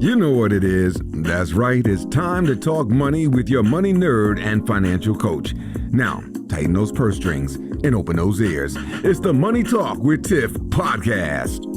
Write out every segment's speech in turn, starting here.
You know what it is. That's right. It's time to talk money with your money nerd and financial coach. Now, tighten those purse strings and open those ears. It's the Money Talk with Tiff podcast.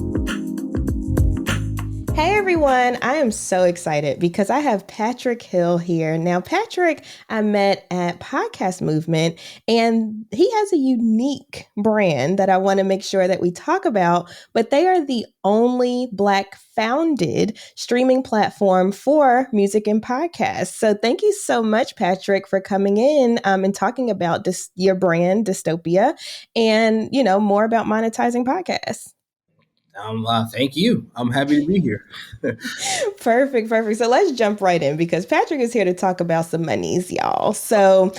Hey everyone, I am so excited because I have Patrick Hill here. Now, Patrick, I met at Podcast Movement, and he has a unique brand that I want to make sure that we talk about, but they are the only Black founded streaming platform for music and podcasts. So thank you so much, Patrick, for coming in and talking about your brand, Disctopia, and, more about monetizing podcasts. Thank you. I'm happy to be here. Perfect. So let's jump right in because Patrick is here to talk about some monies, y'all. So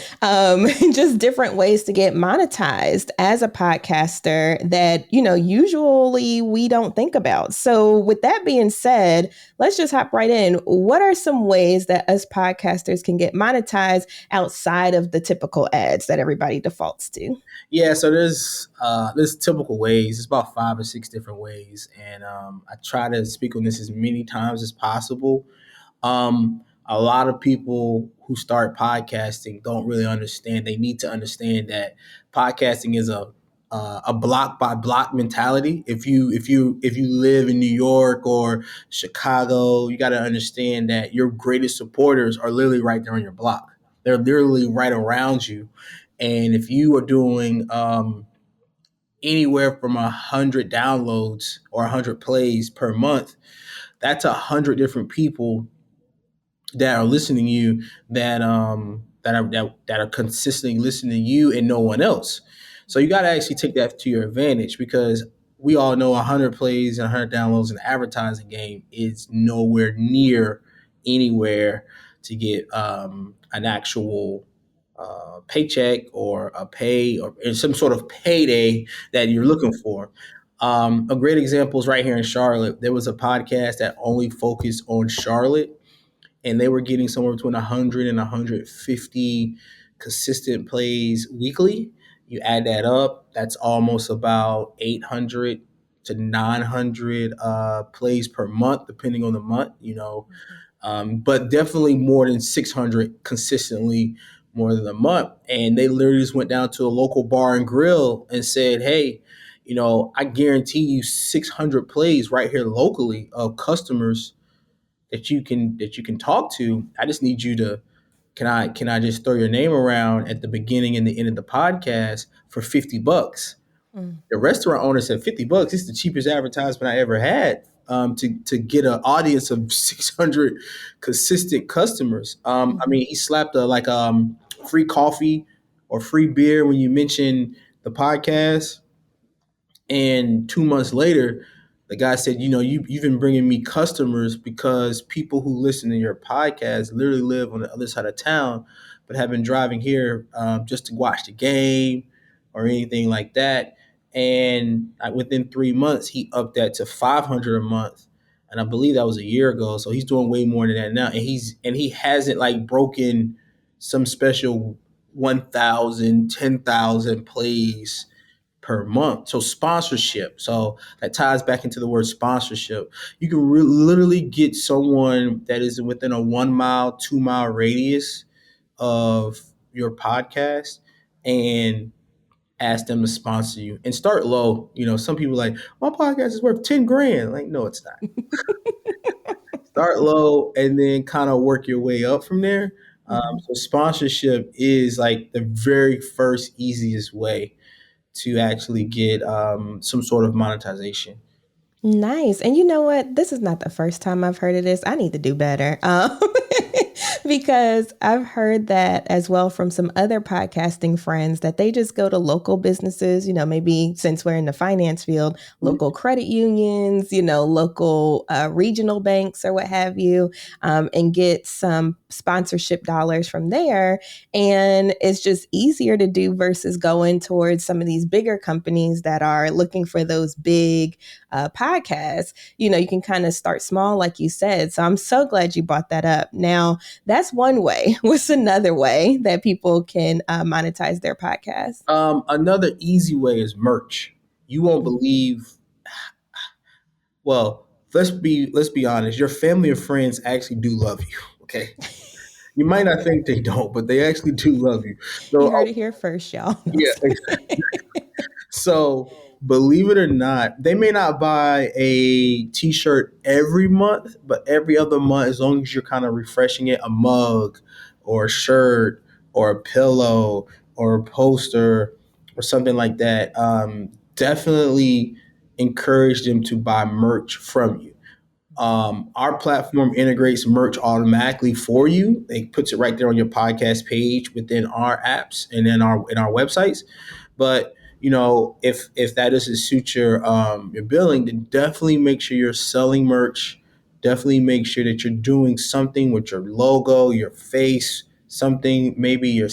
just different ways to get monetized as a podcaster that, usually we don't think about. So with that being said, let's just hop right in. What are some ways that us podcasters can get monetized outside of the typical ads that everybody defaults to? Yeah, so there's typical ways. It's about 5 or 6 different ways, and I try to speak on this as many times as possible. A lot of people who start podcasting don't really understand. They need to understand that podcasting is a block by block mentality. If you live in New York or Chicago, you got to understand that your greatest supporters are literally right there on your block. They're literally right around you. And if you are doing anywhere from 100 downloads or 100 plays per month, that's 100 different people that are listening to you that are consistently listening to you and no one else. So you got to actually take that to your advantage because we all know 100 plays and 100 downloads in the advertising game is nowhere near anywhere to get an actual paycheck or a pay or some sort of payday that you're looking for. A great example is right here in Charlotte. There was a podcast that only focused on Charlotte, and they were getting somewhere between 100 and 150 consistent plays weekly. You add that up, that's almost about 800 to 900 plays per month, depending on the month, but definitely more than 600 consistently more than a month. And they literally just went down to a local bar and grill and said, hey, I guarantee you 600 plays right here locally of customers that you can talk to. I just need you to, can I just throw your name around at the beginning and the end of the podcast for $50? The restaurant owner said $50. It's the cheapest advertisement I ever had to get an audience of 600 consistent customers. He slapped a free coffee or free beer when you mention the podcast. And 2 months later, the guy said, you've been bringing me customers because people who listen to your podcast literally live on the other side of town, but have been driving here just to watch the game or anything like that. And within 3 months, he upped that to 500 a month. And I believe that was a year ago. So he's doing way more than that now. And he hasn't broken some special 1,000, 10,000 plays per month. So sponsorship. So that ties back into the word sponsorship. You can literally get someone that is within a 1 mile, 2 mile radius of your podcast and ask them to sponsor you and start low. Some people my podcast is worth 10 grand. No, it's not. Start low and then kind of work your way up from there. So sponsorship is the very first easiest way to actually get some sort of monetization. Nice. And you know what? This is not the first time I've heard of this. I need to do better. Because I've heard that as well from some other podcasting friends that they just go to local businesses, maybe since we're in the finance field, local credit unions, local regional banks or what have you, and get some sponsorship dollars from there. And it's just easier to do versus going towards some of these bigger companies that are looking for those big podcasts. You can kind of start small, like you said. So I'm so glad you brought that up. Now, that's one way. What's another way that people can monetize their podcast? Another easy way is merch. You won't believe, let's be honest. Your family and friends actually do love you. Okay, you might not think they don't, but they actually do love you. You So heard it here first, y'all. No, yeah. So believe it or not, they may not buy a T-shirt every month, but every other month, as long as you're kind of refreshing it, a mug or a shirt or a pillow or a poster or something like that, definitely encourage them to buy merch from you. Our platform integrates merch automatically for you. It puts it right there on your podcast page within our apps and in our websites. But if that doesn't suit your billing, then definitely make sure you're selling merch. Definitely make sure that you're doing something with your logo, your face, something maybe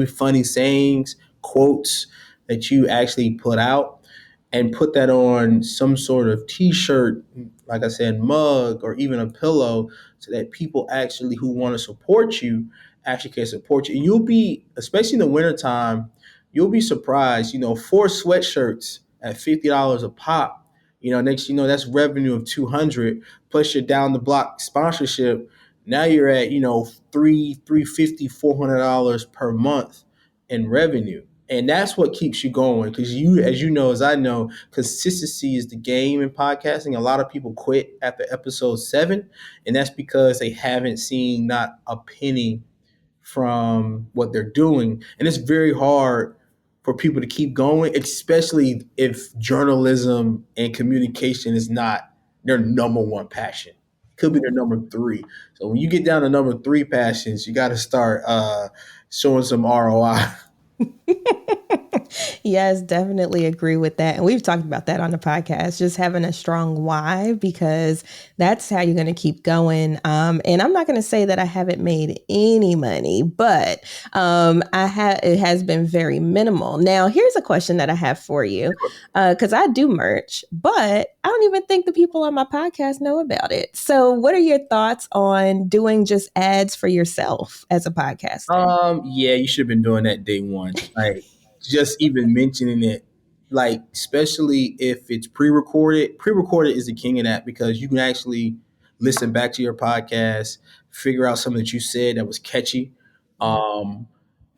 funny sayings, quotes that you actually put out, and put that on some sort of T-shirt, like I said, mug, or even a pillow, so that people actually who want to support you actually can support you. And you'll be, especially in the wintertime, you'll be surprised. 4 sweatshirts at $50 a pop. Next, that's revenue of 200, plus your down the block sponsorship. Now you're at, 350, $400 per month in revenue. And that's what keeps you going, because as you know, as I know, consistency is the game in podcasting. A lot of people quit after episode 7, and that's because they haven't seen not a penny from what they're doing. And it's very hard for people to keep going, especially if journalism and communication is not their number one passion. It could be their number 3. So when you get down to number 3 passions, you got to start showing some ROI. Yes, definitely agree with that. And we've talked about that on the podcast, just having a strong why, because that's how you're going to keep going. And I'm not going to say that I haven't made any money, but it has been very minimal. Now, here's a question that I have for you, because I do merch, but I don't even think the people on my podcast know about it. So what are your thoughts on doing just ads for yourself as a podcaster? Yeah, you should have been doing that day one. Like, just even mentioning it, like, especially if it's pre-recorded. Pre-recorded is the king of that, because you can actually listen back to your podcast, figure out something that you said that was catchy, um,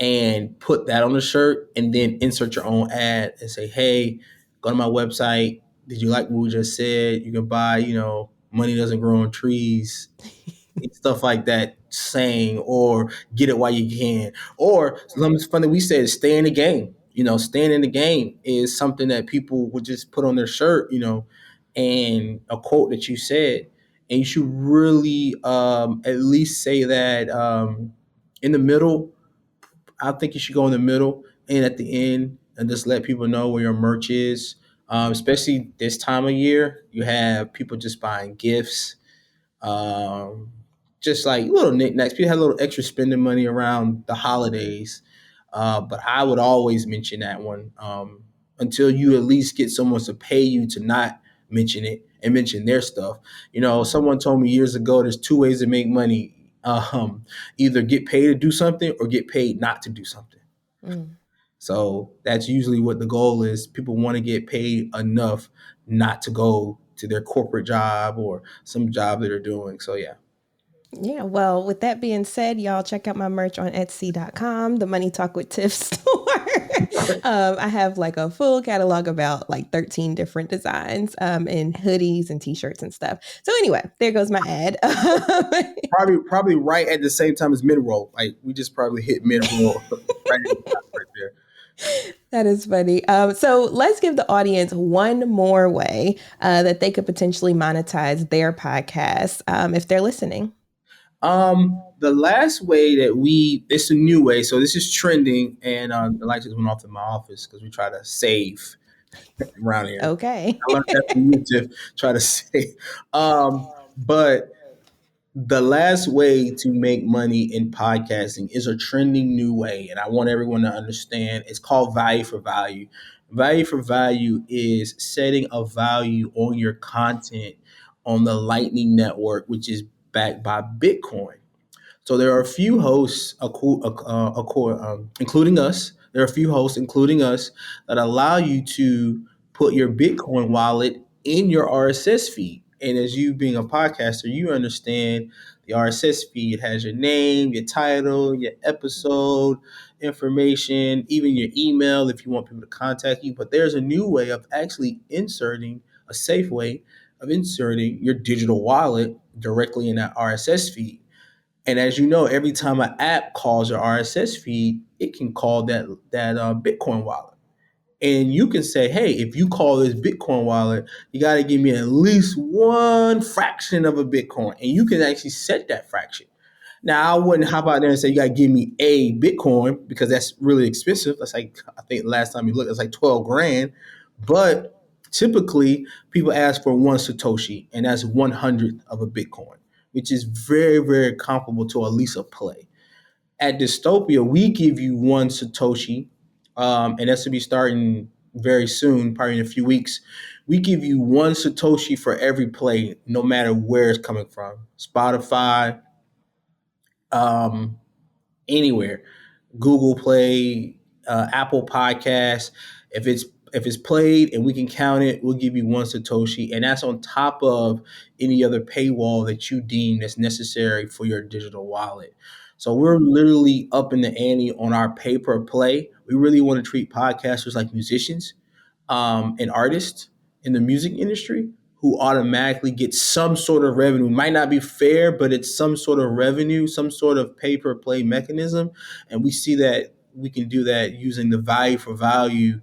and put that on the shirt, and then insert your own ad and say, "Hey, go to my website. Did you like what we just said? You can buy, money doesn't grow on trees." Stuff like that, saying, or get it while you can, or something fun that we said is stay in the game. Staying in the game is something that people would just put on their shirt, and a quote that you said, and you should really at least say that in the middle. I think you should go in the middle and at the end, and just let people know where your merch is. Especially this time of year, you have people just buying gifts, um, just like little knickknacks. People have a little extra spending money around the holidays, but I would always mention that one, until you at least get someone to pay you to not mention it and mention their stuff. Someone told me years ago, there's 2 ways to make money. Either get paid to do something or get paid not to do something. Mm. So that's usually what the goal is. People want to get paid enough not to go to their corporate job or some job that they're doing. So yeah. Yeah, well, with that being said, y'all check out my merch on Etsy.com, the Money Talk with Tiff store. I have like a full catalog about like 13 different designs, and hoodies and t-shirts and stuff. So anyway, there goes my ad. Probably right at the same time as mid roll. Like, we just probably hit mid roll right there. That is funny. So let's give the audience one more way that they could potentially monetize their podcast if they're listening. The last way it's a new way. So this is trending, and the lights just went off in my office because we try to save around here. Okay. I learned that from you to try to save. But the last way to make money in podcasting is a trending new way, and I want everyone to understand. It's called value for value. Value for value is setting a value on your content on the Lightning Network, which is backed by Bitcoin. So there are a few hosts, including us. There are a few hosts, including us, that allow you to put your Bitcoin wallet in your RSS feed. And as you being a podcaster, you understand the RSS feed has your name, your title, your episode information, even your email if you want people to contact you. But there's a new way of actually inserting a safe way of inserting your digital wallet directly in that RSS feed. And as you know, every time an app calls your RSS feed, it can call that Bitcoin wallet. And you can say, hey, if you call this Bitcoin wallet, you got to give me at least one fraction of a Bitcoin. And you can actually set that fraction. Now, I wouldn't hop out there and say, you got to give me a Bitcoin because that's really expensive. That's like, I think last time you looked, it's like 12 grand. But typically, people ask for one Satoshi, and that's 1/100th of a Bitcoin, which is very, very comparable to at least a play. At Disctopia, we give you one Satoshi, and that's to be starting very soon, probably in a few weeks. We give you one Satoshi for every play, no matter where it's coming from. Spotify, um, anywhere, Google Play, Apple Podcasts. If it's played and we can count it, we'll give you one Satoshi, and that's on top of any other paywall that you deem that's necessary for your digital wallet. So we're literally up in the ante on our pay per play. We really want to treat podcasters like musicians and artists in the music industry who automatically get some sort of revenue. Might not be fair, but it's some sort of revenue, some sort of pay per play mechanism. And we see that we can do that using the value for value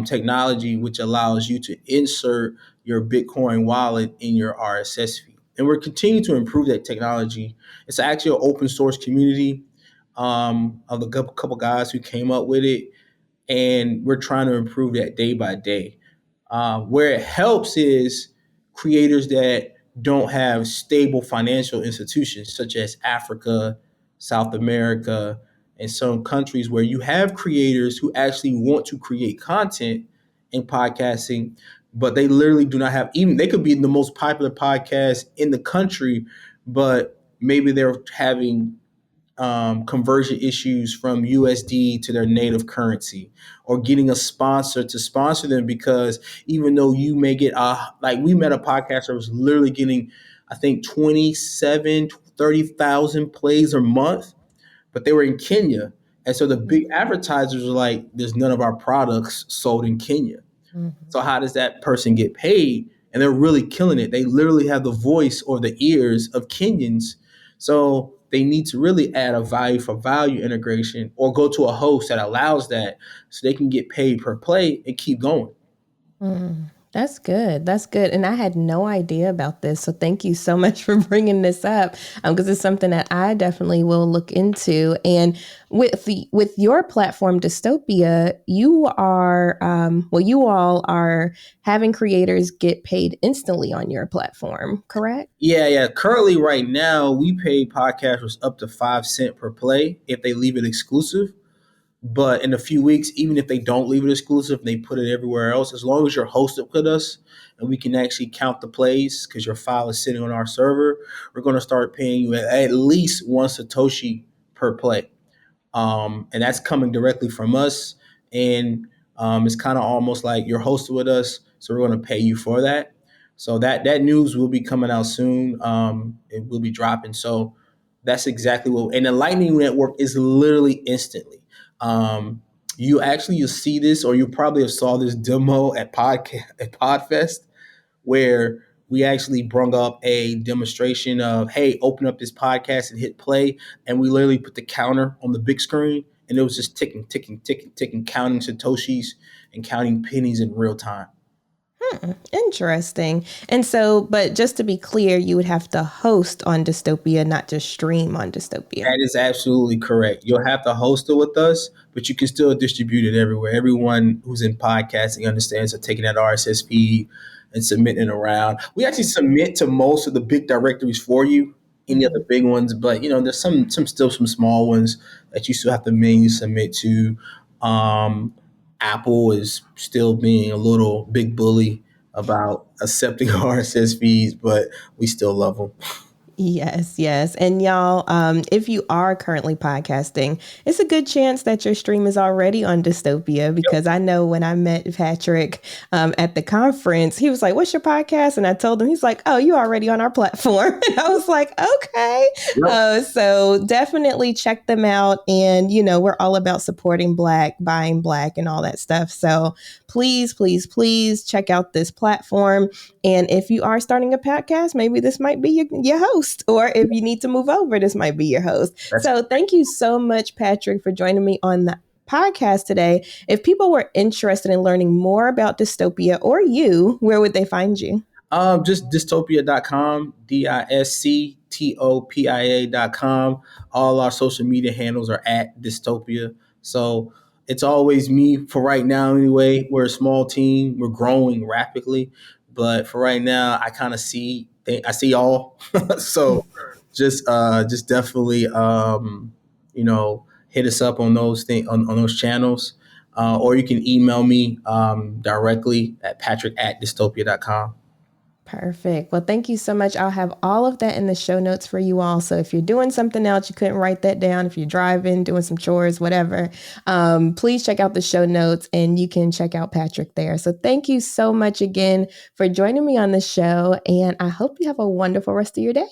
technology, which allows you to insert your Bitcoin wallet in your RSS feed. And we're continuing to improve that technology. It's actually an open source community of a couple guys who came up with it, and we're trying to improve that day by day. Where it helps is creators that don't have stable financial institutions, such as Africa, South America, and some countries where you have creators who actually want to create content in podcasting, but they literally do not have, even they could be the most popular podcast in the country, but maybe they're having conversion issues from USD to their native currency, or getting a sponsor to sponsor them, because even though you may get like we met a podcaster who was literally getting, I think 27, 30,000 plays a month, but they were in Kenya. And so the big advertisers were like, there's none of our products sold in Kenya. Mm-hmm. So how does that person get paid? And they're really killing it. They literally have the voice or the ears of Kenyans. So they need to really add a value for value integration, or go to a host that allows that, so they can get paid per play and keep going. That's good. That's good. And I had no idea about this. So thank you so much for bringing this up, because it's something that I definitely will look into. And with your platform, Disctopia, you are, you all are having creators get paid instantly on your platform, correct? Yeah. Currently, right now, we pay podcasters up to 5 cents per play if they leave it exclusive. But in a few weeks, even if they don't leave it exclusive, they put it everywhere else, as long as you're hosted with us and we can actually count the plays because your file is sitting on our server, we're going to start paying you at least one Satoshi per play. And that's coming directly from us. And it's kind of almost like you're hosted with us, so we're going to pay you for that. So that news will be coming out soon. It will be dropping. So that's exactly what. And the Lightning Network is literally instantly. You'll see this, or you probably have saw this demo at Podfest, where we actually brung up a demonstration of, hey, open up this podcast and hit play, and we literally put the counter on the big screen, and it was just ticking, counting Satoshis and counting pennies in real time. Interesting. And so, but just to be clear, you would have to host on Disctopia, not just stream on Disctopia. That is absolutely correct. You'll have to host it with us, but you can still distribute it everywhere. Everyone who's in podcasting understands that taking that RSS feed and submitting it around. We actually submit to most of the big directories for you, any of the big ones, but there's some small ones that you still have to manually submit to. Apple is still being a little big bully about accepting RSS feeds, but we still love them. Yes, yes. And y'all, if you are currently podcasting, it's a good chance that your stream is already on Disctopia, because I know when I met Patrick at the conference, he was like, "What's your podcast?" And I told him, he's like, "Oh, you already on our platform." And I was like, "Okay." Yep. So definitely check them out. And, we're all about supporting Black, buying Black, and all that stuff. So please, please, please check out this platform. And if you are starting a podcast, maybe this might be your host. Or if you need to move over, this might be your host. So thank you so much, Patrick, for joining me on the podcast today. If people were interested in learning more about Disctopia or you, where would they find you? Just disctopia.com, disctopia.com. All our social media handles are at Disctopia. So it's always me for right now anyway. We're a small team. We're growing rapidly. But for right now, I kind of see all. So just definitely, hit us up on those things, on those channels. Or you can email me directly at patrick@disctopia.com. Perfect. Well, thank you so much. I'll have all of that in the show notes for you all. So if you're doing something else, you couldn't write that down, if you're driving, doing some chores, whatever, please check out the show notes and you can check out Patrick there. So thank you so much again for joining me on the show. And I hope you have a wonderful rest of your day.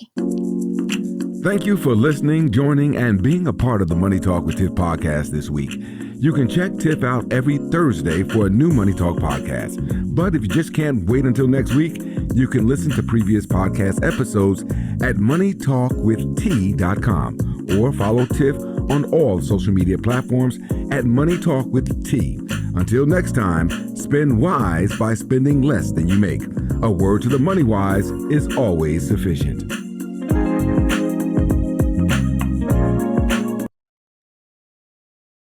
Thank you for listening, joining, and being a part of the Money Talk with Tiff podcast this week. You can check Tiff out every Thursday for a new Money Talk podcast. But if you just can't wait until next week, you can listen to previous podcast episodes at moneytalkwitht.com or follow Tiff on all social media platforms at Money Talk with T. Until next time, spend wise by spending less than you make. A word to the money wise is always sufficient.